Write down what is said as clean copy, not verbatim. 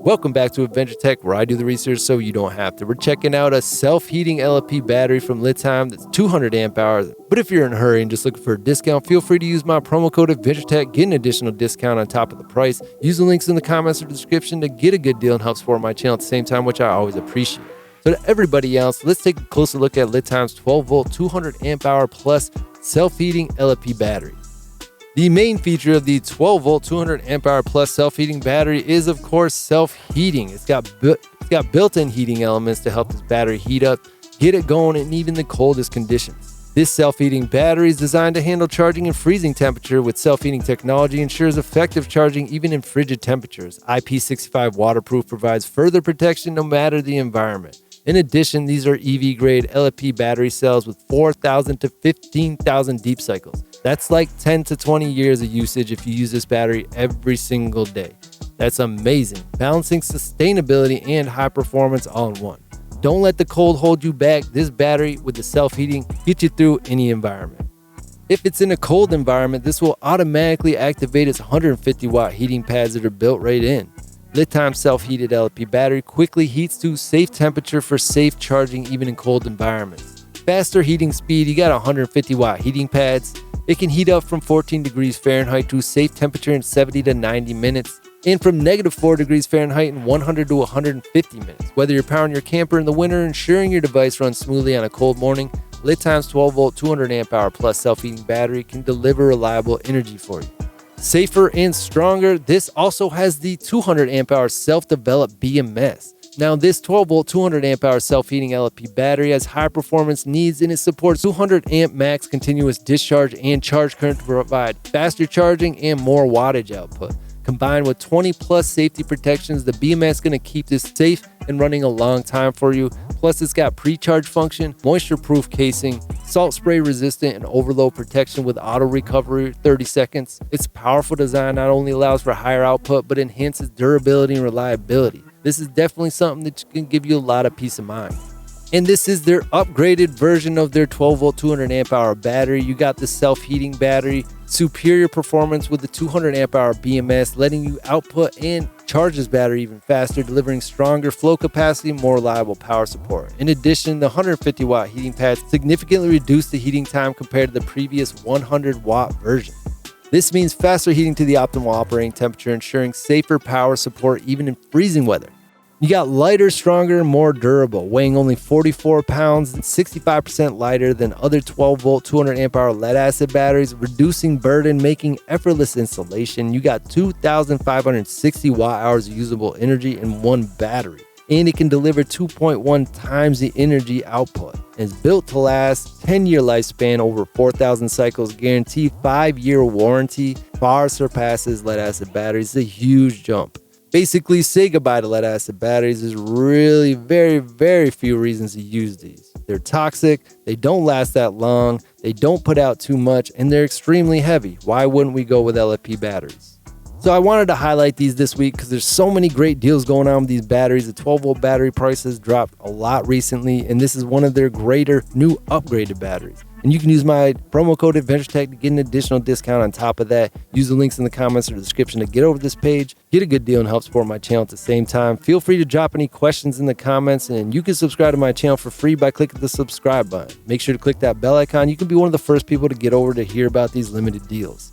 Welcome back to Adventure Tech, where I do the research so you don't have to. We're checking out a self-heating LFP battery from LiTime that's 200 amp hours. But if you're in a hurry and just looking for a discount, feel free to use my promo code Adventure Tech, get an additional discount on top of the price. Use the links in the comments or description to get a good deal and help support my channel at the same time, which I always appreciate. So to everybody else, let's take a closer look at LiTime's 12-volt, 200 amp hour plus self-heating LFP battery. The main feature of the 12-volt, 200 amp hour plus self-heating battery is, of course, self-heating. It's got built-in heating elements to help this battery heat up, get it going in even the coldest conditions. This self-heating battery is designed to handle charging in freezing temperature. With self-heating technology, ensures effective charging even in frigid temperatures. IP65 waterproof provides further protection no matter the environment. In addition, these are EV-grade LFP battery cells with 4,000 to 15,000 deep cycles. That's like 10 to 20 years of usage if you use this battery every single day. That's amazing, balancing sustainability and high performance all in one. Don't let the cold hold you back. This battery with the self-heating gets you through any environment. If it's in a cold environment, this will automatically activate its 150 watt heating pads that are built right in. LiTime self-heated LFP battery quickly heats to safe temperature for safe charging even in cold environments. Faster heating speed, you got 150 watt heating pads. It can heat up from 14 degrees Fahrenheit to safe temperature in 70 to 90 minutes, and from -4 degrees Fahrenheit in 100 to 150 minutes. Whether you're powering your camper in the winter, ensuring your device runs smoothly on a cold morning, LiTime's 12-volt, 200 amp hour plus self-heating battery can deliver reliable energy for you. Safer and stronger, this also has the 200 amp hour self-developed BMS. Now, this 12-volt, 200 amp hour self-heating LFP battery has high performance needs, and it supports 200 amp max continuous discharge and charge current to provide faster charging and more wattage output. Combined with 20 plus safety protections, the BMS is going to keep this safe and running a long time for you. Plus, it's got pre-charge function, moisture-proof casing, salt spray resistant, and overload protection with auto recovery 30 seconds. Its powerful design not only allows for higher output, but enhances durability and reliability. This is definitely something that can give you a lot of peace of mind. And this is their upgraded version of their 12-volt, 200 amp hour battery. You got the self-heating battery, superior performance with the 200 amp hour BMS, letting you output and charge this battery even faster, delivering stronger flow capacity, more reliable power support. In addition, the 150 watt heating pads significantly reduce the heating time compared to the previous 100 watt version. This means faster heating to the optimal operating temperature, ensuring safer power support even in freezing weather. You got lighter, stronger, more durable, weighing only 44 pounds and 65% lighter than other 12-volt, 200 amp hour lead acid batteries, reducing burden, making effortless installation. You got 2,560 watt hours of usable energy in one battery, and it can deliver 2.1 times the energy output. It's built to last, 10-year lifespan, over 4,000 cycles, guaranteed 5-year warranty, far surpasses lead acid batteries. It's a huge jump. Basically, say goodbye to lead acid batteries. There's really very few reasons to use these. They're toxic, they don't last that long, they don't put out too much, and they're extremely heavy. Why wouldn't we go with LFP batteries? So I wanted to highlight these this week because there's so many great deals going on with these batteries. The 12-volt battery prices dropped a lot recently, and this is one of their greater new upgraded batteries. And you can use my promo code AdventureTech to get an additional discount on top of that. Use the links in the comments or the description to get over this page, get a good deal, and help support my channel at the same time. Feel free to drop any questions in the comments, and you can subscribe to my channel for free by clicking the subscribe button. Make sure to click that bell icon. You can be one of the first people to get over to hear about these limited deals.